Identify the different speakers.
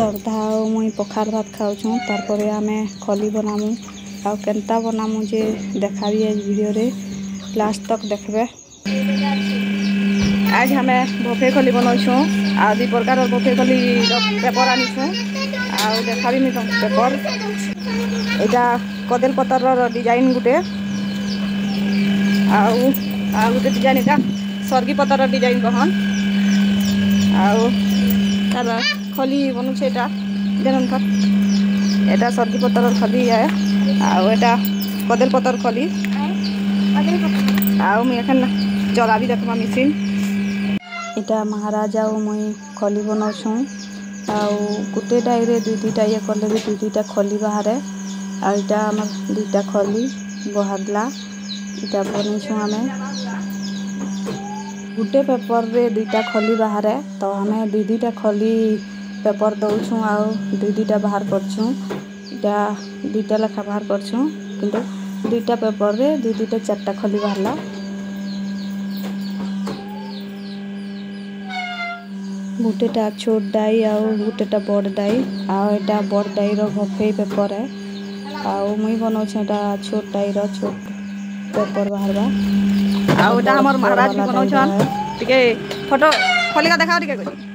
Speaker 1: श्रद्धा और मुई पखाल भात खाऊँ तार आमे खली बनामु आ केनता बनामु जे देखाबी आज वीडियो रे लास्ट तक देखबे। आज हमें बफे खली बनाऊँ आ दी प्रकार बफे खली पेपर आनीछुँ आ देखाबी मी पेपर एटा कदल पतर डिजाइन गुटे आ गोटे डिजाइन एटा सर्गी पतर डिजाइन कहन आ खली बनुचे एटा देखन थर एटा सर्गी पतर खली है आटा कदल पतर खली आ मुई एखन चला भी देखमा मेसिन एटा महाराजा और मुई खली बनाऊँ आ गोटे डाई रे दुईटा ये कले भी दुईटा खली बाहर आटा आम दुईटा खली बाहरला इटा बनईछुँ आमे गोटे पेपर रे दुईटा खली बाहर तो हमें दुईटा खली पेपर दौछुँ आ दुईटा बाहर करछुँ इटा दुईटा लेखा बाहर करछुँ किंतु दुईटा पेपर रे दुईटा चारटा खली बाहरला। गोटेटा छोट डाई आ गोटेटा बड़ डाई आ बड़ डाई रो बफे पेपर है आ मुई बनाऊँ एटा छोट डाई रो छोट पेपर बाहरबा आ हमर महाराज भी बनाऊँ टिके फोटो खली का देखाओ टिके।